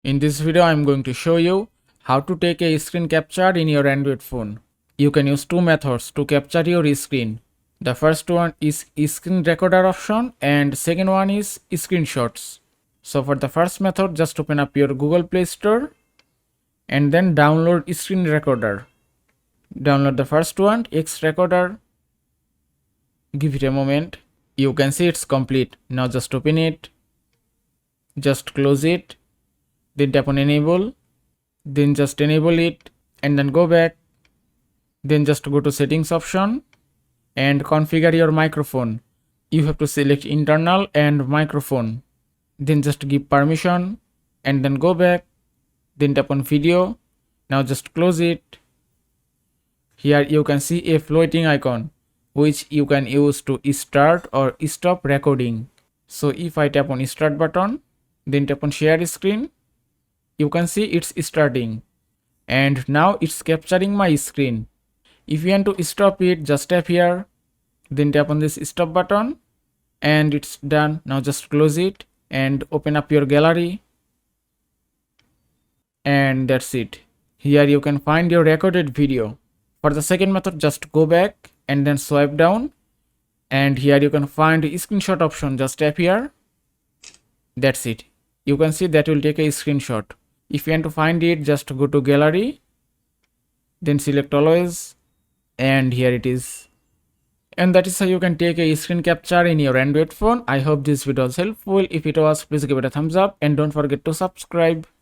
In this video, I'm going to show you how to take a screen capture in your Android phone. You can use two methods to capture your screen. The first one is screen recorder option and second one is screenshots. So for the first method, just open up your Google Play Store and then download screen recorder. Download the first one, X Recorder. Give it a moment. You can see it's complete. Now just open it. Just close it. Then tap on enable, then just enable it and then go back, then just go to settings option and configure your microphone. You have to select internal and microphone, then just give permission and then go back, then tap on video. Now just close it. Here you can see a floating icon which you can use to start or stop recording. So if I tap on start button, then tap on share screen, you can see it's starting and now it's capturing my screen. If you want to stop it, just tap here, then tap on this stop button and it's done. Now just close it and open up your gallery and that's it. Here you can find your recorded video. For the second method, just go back and then swipe down and here you can find the screenshot option. Just tap here. That's it. You can see that will take a screenshot. If you want to find it, just go to gallery, then select always and here it is. And that is how you can take a screen capture in your Android phone. I hope this video was helpful. If it was, please give it a thumbs up and don't forget to subscribe.